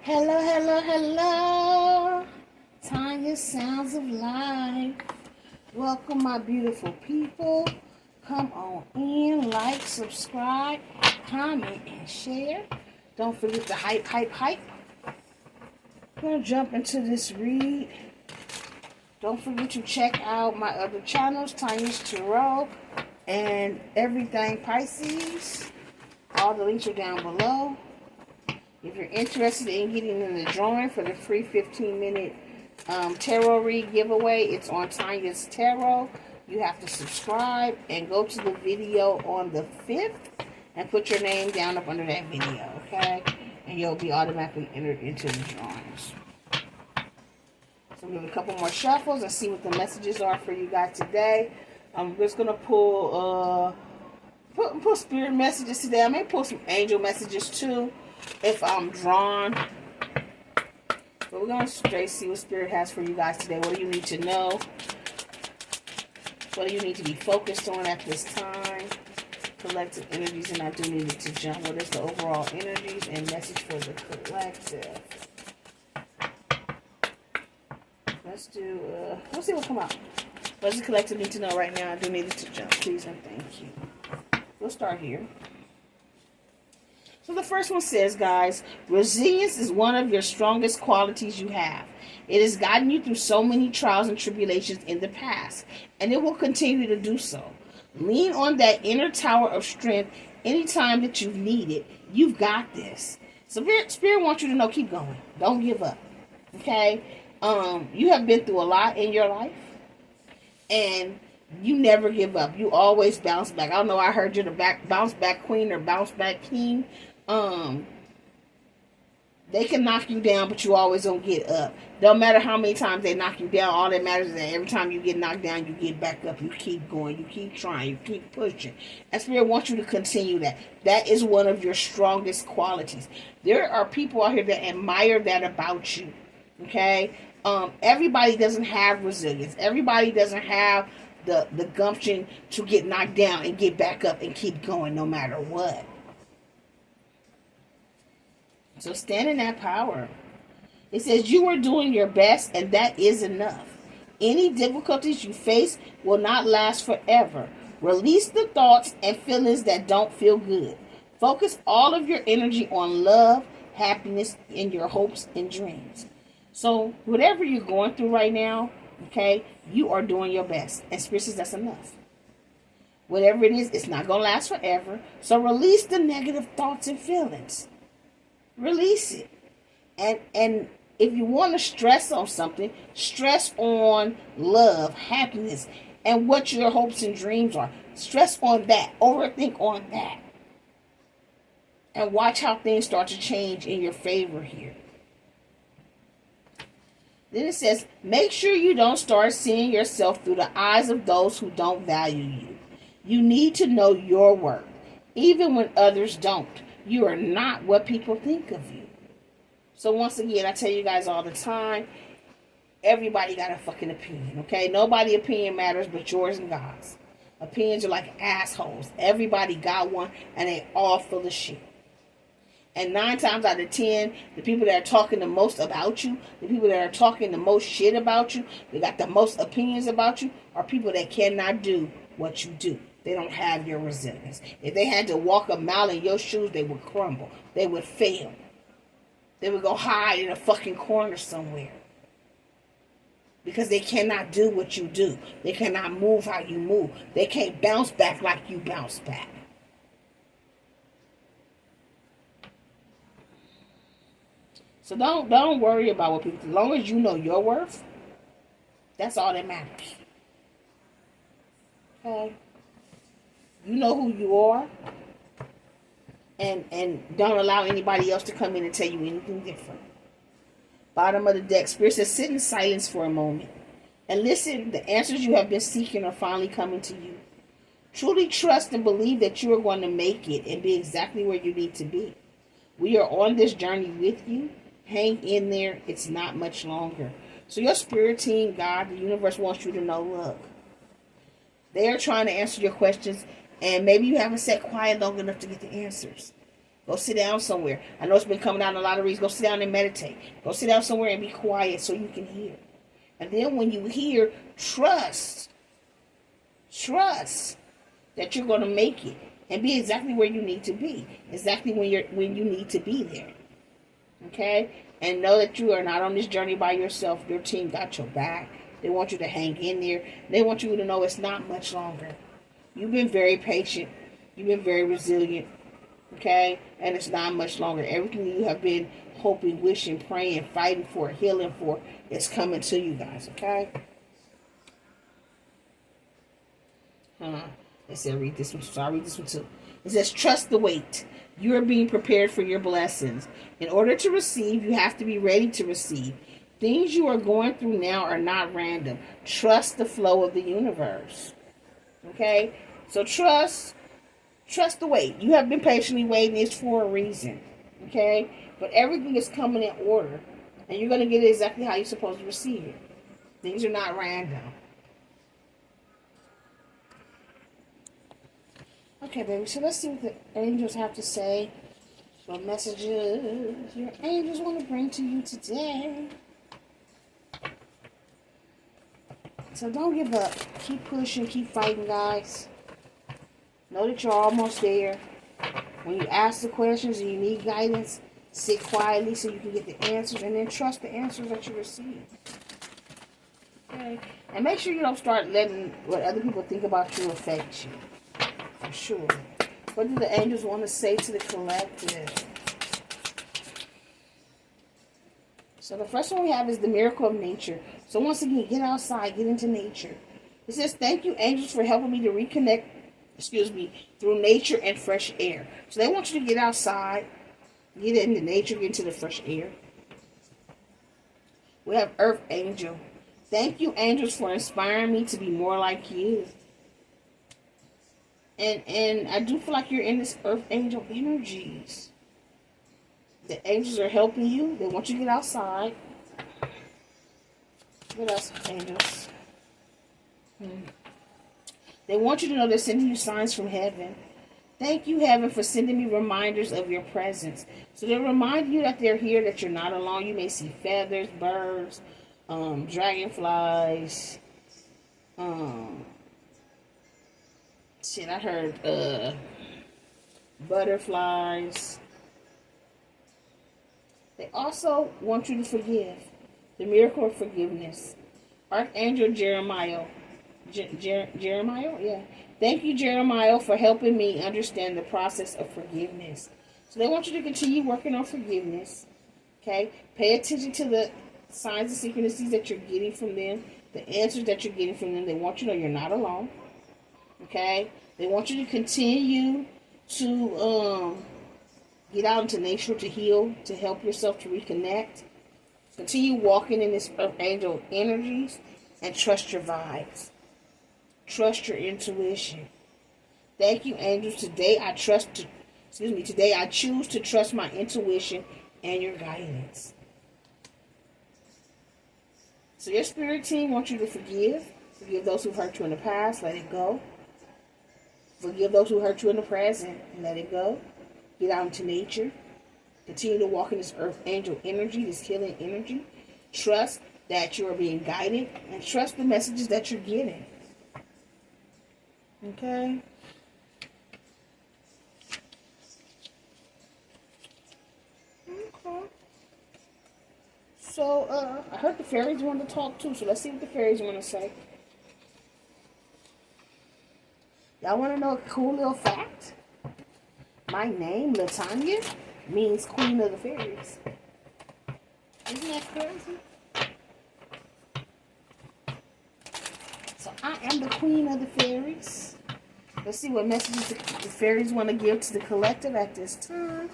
Hello, hello, hello. Tanya's Sounds of Life. Welcome, my beautiful people. Come on in, like, subscribe, comment, and share. Don't forget to hype, hype, hype. I'm going to jump into this read. Don't forget to check out my other channels, Tanya's Tarot and Everything Pisces. All the links are down below. If you're interested in getting in the drawing for the free 15-minute tarot read giveaway, it's on Tanya's Tarot. You have to subscribe and go to the video on the 5th and put your name down up under that video, okay? And you'll be automatically entered into the drawings. So we'll do a couple more shuffles and see what the messages are for you guys today. I'm just going to pull spirit messages today. I may pull some angel messages too if I'm drawn. But we're going to straight see what spirit has for you guys today. What do you need to know? What do you need to be focused on at this time? Collective energies, and I do need it to jump. What is the overall energies and message for the collective? Let's see what come out. What does the collective need to know right now? I do need it to jump, please and thank you. We'll start here. So the first one says, guys, resilience is one of your strongest qualities you have. It has gotten you through so many trials and tribulations in the past, and it will continue to do so. Lean on that inner tower of strength anytime that you need it. You've got this. So Spirit wants you to know, keep going. Don't give up. Okay? You have been through a lot in your life, and you never give up. You always bounce back. I don't know, I heard you're the bounce back queen or bounce back king. They can knock you down, but you always don't get up. Don't matter how many times they knock you down. All that matters is that every time you get knocked down, you get back up. You keep going. You keep trying. You keep pushing. And Spirit wants you to continue that. That is one of your strongest qualities. There are people out here that admire that about you. Okay? Everybody doesn't have resilience. Everybody doesn't have the gumption to get knocked down and get back up and keep going no matter what. So stand in that power. It says you are doing your best, and that is enough. Any difficulties you face will not last forever. Release the thoughts and feelings that don't feel good. Focus all of your energy on love, happiness, and your hopes and dreams. So whatever you're going through right now, okay, you are doing your best. And Spirit says that's enough. Whatever it is, it's not going to last forever. So release the negative thoughts and feelings. Release it. And if you want to stress on something, stress on love, happiness, and what your hopes and dreams are. Stress on that. Overthink on that. And watch how things start to change in your favor here. Then it says, make sure you don't start seeing yourself through the eyes of those who don't value you. You need to know your worth, even when others don't. You are not what people think of you. So once again, I tell you guys all the time, everybody got a fucking opinion, okay? Nobody's opinion matters but yours and God's. Opinions are like assholes. Everybody got one, and they all full of shit. And 9 times out of 10, the people that are talking the most about you, the people that are talking the most shit about you, they got the most opinions about you, are people that cannot do what you do. They don't have your resilience. If they had to walk a mile in your shoes, they would crumble. They would fail. They would go hide in a fucking corner somewhere. Because they cannot do what you do. They cannot move how you move. They can't bounce back like you bounce back. So don't worry about what people think. As long as you know your worth, that's all that matters. Okay? You know who you are. And don't allow anybody else to come in and tell you anything different. Bottom of the deck, Spirit says, sit in silence for a moment. And listen, the answers you have been seeking are finally coming to you. Truly trust and believe that you are going to make it and be exactly where you need to be. We are on this journey with you. Hang in there. It's not much longer. So your spirit team, God, the universe wants you to know, look, they are trying to answer your questions, and maybe you haven't sat quiet long enough to get the answers. Go sit down somewhere. I know it's been coming out in a lot of reads. Go sit down and meditate. Go sit down somewhere and be quiet so you can hear. And then when you hear, trust that you're going to make it and be exactly where you need to be. Exactly when you need to be there. Okay? And know that you are not on this journey by yourself. Your team got your back. They want you to hang in there. They want you to know it's not much longer. You've been very patient. You've been very resilient. Okay? And it's not much longer. Everything you have been hoping, wishing, praying, fighting for, healing for is coming to you guys. Okay? It said read this one. So I'll read this one too. It says trust the wait. You are being prepared for your blessings. In order to receive, you have to be ready to receive. Things you are going through now are not random. Trust the flow of the universe. Okay? So trust the wait. You have been patiently waiting. It's for a reason. Okay? But everything is coming in order. And you're going to get it exactly how you're supposed to receive it. Things are not random. Okay, baby, so let's see what the angels have to say. What messages your angels want to bring to you today. So don't give up. Keep pushing, keep fighting, guys. Know that you're almost there. When you ask the questions and you need guidance, sit quietly so you can get the answers, and then trust the answers that you receive. Okay? And make sure you don't start letting what other people think about you affect you. For sure. What do the angels want to say to the collective? So the first one we have is the miracle of nature. So once again, get outside, get into nature. It says, thank you, angels, for helping me to reconnect, through nature and fresh air. So they want you to get outside, get into nature, get into the fresh air. We have earth angel. Thank you, angels, for inspiring me to be more like you. And I do feel like you're in this earth angel energies. The angels are helping you. They want you to get outside. What else, angels? They want you to know they're sending you signs from heaven. Thank you, heaven, for sending me reminders of your presence. So they remind you that they're here, that you're not alone. You may see feathers, birds, dragonflies, I heard butterflies. They also want you to forgive. The miracle of forgiveness. Archangel Jeremiah. Jeremiah? Yeah. Thank you, Jeremiah, for helping me understand the process of forgiveness. So they want you to continue working on forgiveness. Okay? Pay attention to the signs and synchronicities that you're getting from them. The answers that you're getting from them. They want you to know you're not alone. Okay? They want you to continue to get out into nature to heal, to help yourself to reconnect. Continue walking in this angel energies and trust your vibes. Trust your intuition. Thank you, angels. Today I choose to trust my intuition and your guidance. So your spirit team wants you to forgive. Forgive those who hurt you in the past. Let it go. Forgive those who hurt you in the present. Let it go. Get out into nature. Continue to walk in this earth angel energy, this healing energy. Trust that you are being guided. And trust the messages that you're getting. Okay? Okay. So, I heard the fairies want to talk too. So let's see what the fairies want to say. Y'all want to know a cool little fact? My name, Latanya, means Queen of the Fairies. Isn't that crazy? So I am the Queen of the Fairies. Let's see what messages the fairies want to give to the collective at this time.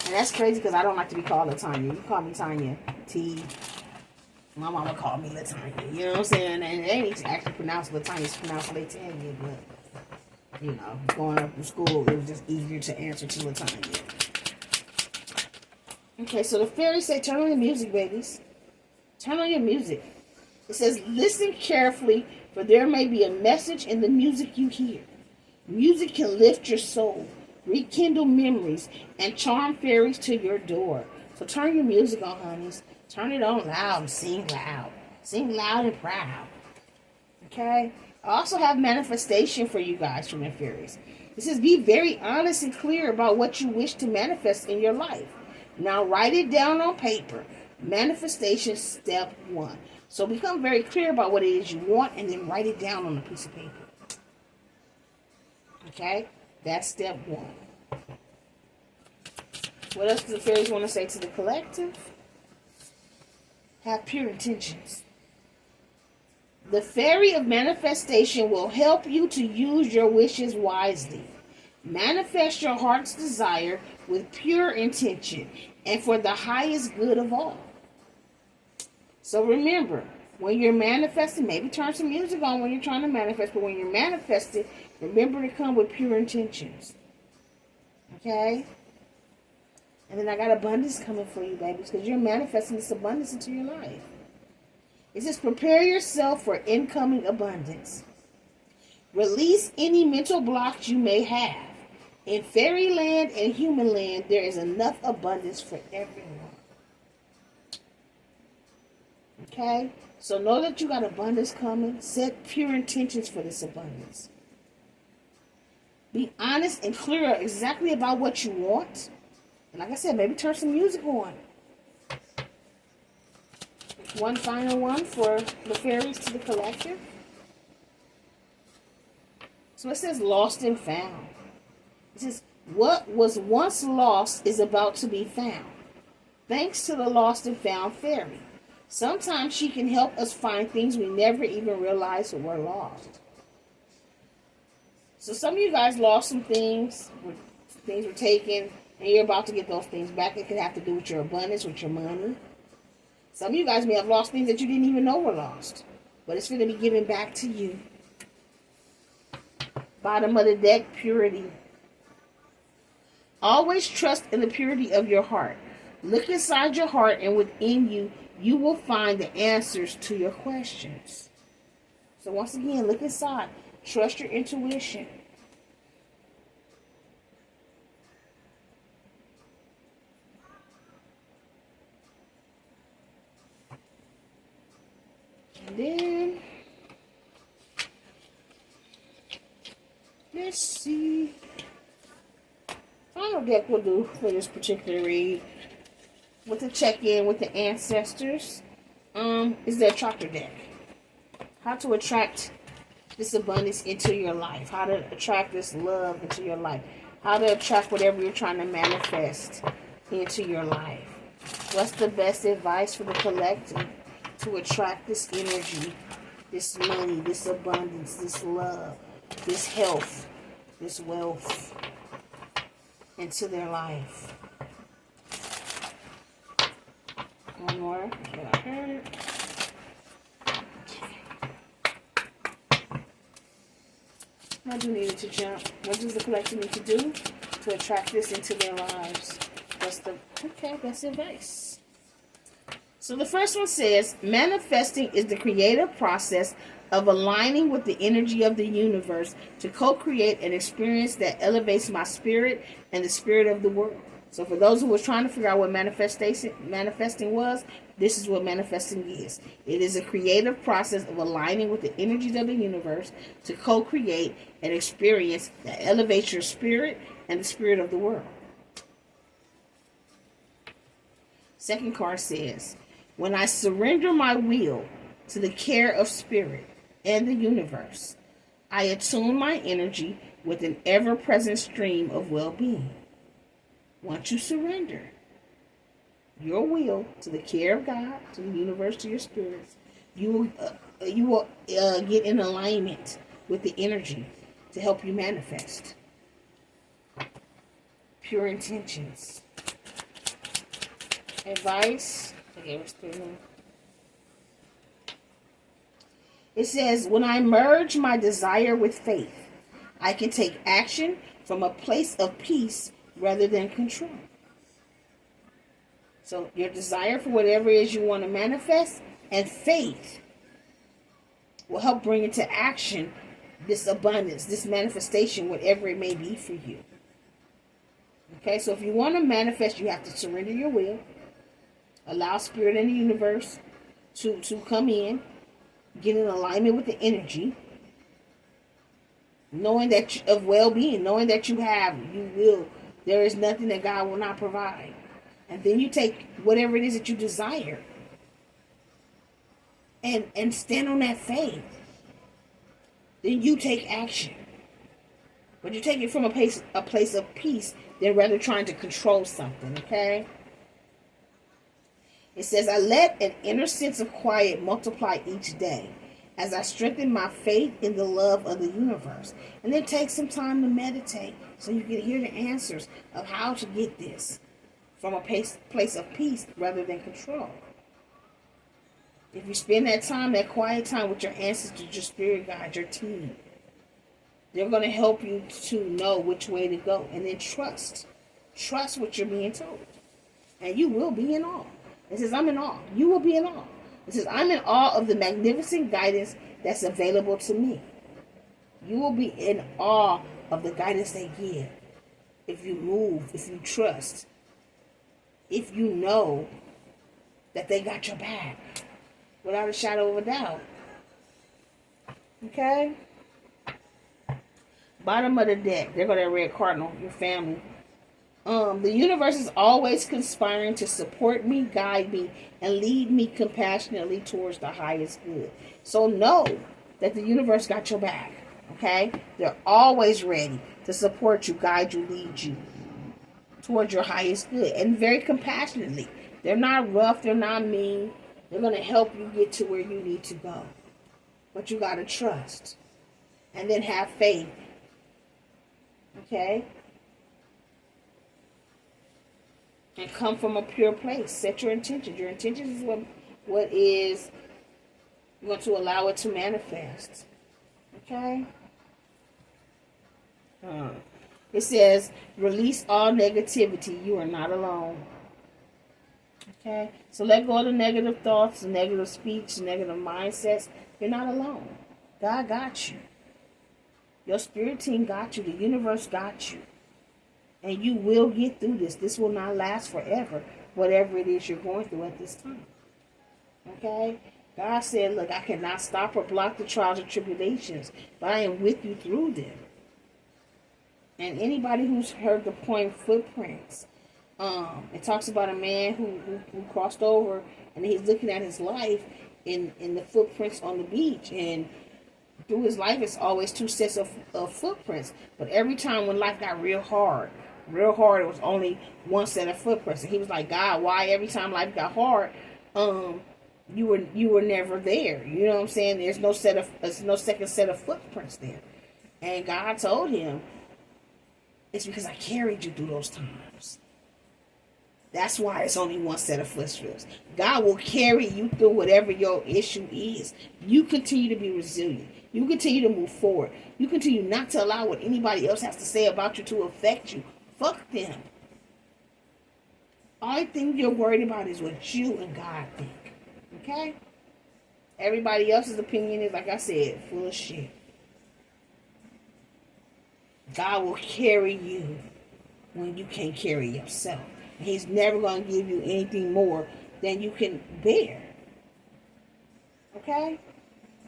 And that's crazy because I don't like to be called Latanya. You call me Tanya. T. My mama called me Latanya. You know what I'm saying? And they ain't actually pronounced Latanya. It's pronounced Latanya, but... You know, going up to school, it was just easier to answer to Latanya. Okay, so the fairies say, turn on your music, babies. Turn on your music. It says, listen carefully, for there may be a message in the music you hear. Music can lift your soul. rekindle memories, and charm fairies to your door. So turn your music on, honeys. Turn it on loud and sing loud. Sing loud and proud. Okay? I also have manifestation for you guys from the fairies. It says, be very honest and clear about what you wish to manifest in your life. Now write it down on paper. Manifestation step 1. So become very clear about what it is you want and then write it down on a piece of paper. Okay? That's step 1. What else do the fairies want to say to the collective? Have pure intentions. The fairy of manifestation will help you to use your wishes wisely. Manifest your heart's desire with pure intention and for the highest good of all. So remember, when you're manifesting, maybe turn some music on when you're trying to manifest, but when you're manifesting, remember to come with pure intentions. Okay? And then I got abundance coming for you, babies, because you're manifesting this abundance into your life. It says, prepare yourself for incoming abundance. Release any mental blocks you may have. In fairyland and human land, there is enough abundance for everyone. Okay? So know that you got abundance coming. Set pure intentions for this abundance. Be honest and clear exactly about what you want. And like I said, maybe turn some music on. One final one for the fairies to the collective. So it says lost and found. It says, what was once lost is about to be found. Thanks to the lost and found fairy. Sometimes she can help us find things we never even realized were lost. So some of you guys lost some things. Things were taken, and you're about to get those things back. It could have to do with your abundance, with your money. Some of you guys may have lost things that you didn't even know were lost. But it's going to be given back to you. Bottom of the deck, purity. Always trust in the purity of your heart. Look inside your heart, and within you, you will find the answers to your questions. So once again, look inside. Trust your intuition. And then, let's see. Final deck will do for this particular read. With the check-in with the ancestors, is the attractor deck. How to attract this abundance into your life. How to attract this love into your life. How to attract whatever you're trying to manifest into your life. What's the best advice for the collective to attract this energy, this money, this abundance, this love, this health, this wealth into their life? One more that I heard. I do need it to jump. What does the collective need to do to attract this into their lives? That's advice. So the first one says, manifesting is the creative process of aligning with the energy of the universe to co-create an experience that elevates my spirit and the spirit of the world. So for those who were trying to figure out what manifesting was, this is what manifesting is. It is a creative process of aligning with the energies of the universe to co-create an experience that elevates your spirit and the spirit of the world. Second card says, when I surrender my will to the care of spirit and the universe, I attune my energy with an ever-present stream of well-being. Once you surrender your will to the care of God, to the universe, to your spirits, you will get in alignment with the energy to help you manifest. Pure intentions. Advice. It says, when I merge my desire with faith, I can take action from a place of peace rather than control. So your desire for whatever it is you want to manifest and faith will help bring into action this abundance, this manifestation, whatever it may be for you. Okay, so if you want to manifest, you have to surrender your will. Allow spirit and the universe to come in. Get in alignment with the energy. Knowing that of well-being. Knowing that you will. There is nothing that God will not provide. And then you take whatever it is that you desire. And stand on that faith. Then you take action. But you take it from a place of peace than rather trying to control something, okay? It says, I let an inner sense of quiet multiply each day as I strengthen my faith in the love of the universe. And then take some time to meditate so you can hear the answers of how to get this from a place of peace rather than control. If you spend that time, that quiet time with your ancestors, your spirit guides, your team, they're going to help you to know which way to go. And then trust. Trust what you're being told. And you will be in awe. It says, I'm in awe. You will be in awe. It says, I'm in awe of the magnificent guidance that's available to me. You will be in awe of the guidance they give. If you move, if you trust, if you know that they got your back. Without a shadow of a doubt. Okay? Bottom of the deck. There go that red cardinal, your family. The universe is always conspiring to support me, guide me, and lead me compassionately towards the highest good. So know that the universe got your back. Okay? They're always ready to support you, guide you, lead you towards your highest good. And very compassionately. They're not rough. They're not mean. They're going to help you get to where you need to go. But you got to trust. And then have faith. Okay? And come from a pure place. Set your intentions. Your intentions is what is going to allow it to manifest. Okay? It says, release all negativity. You are not alone. Okay? So let go of the negative thoughts, the negative speech, the negative mindsets. You're not alone. God got you. Your spirit team got you. The universe got you. And you will get through this. This will not last forever, whatever it is you're going through at this time. Okay? God said, look, I cannot stop or block the trials and tribulations, but I am with you through them. And anybody who's heard the poem Footprints, it talks about a man who crossed over, and he's looking at his life in the footprints on the beach. And through his life, it's always two sets of footprints. But every time when life got real hard, it was only one set of footprints. And he was like, God, why every time life got hard, you were never there? You know what I'm saying? There's no second set of footprints there. And God told him, it's because I carried you through those times. That's why it's only one set of footsteps. God will carry you through whatever your issue is. You continue to be resilient. You continue to move forward. You continue not to allow what anybody else has to say about you to affect you. Fuck them. Only thing you're worried about is what you and God think. Okay? Everybody else's opinion is, like I said, full of shit. God will carry you when you can't carry yourself. He's never going to give you anything more than you can bear. Okay?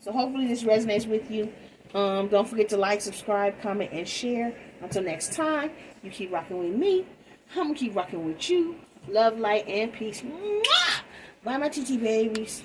So hopefully this resonates with you. Don't forget to like, subscribe, comment, and share. Until next time, you keep rocking with me. I'm going to keep rocking with you. Love, light, and peace. Mwah! Bye, my TT babies.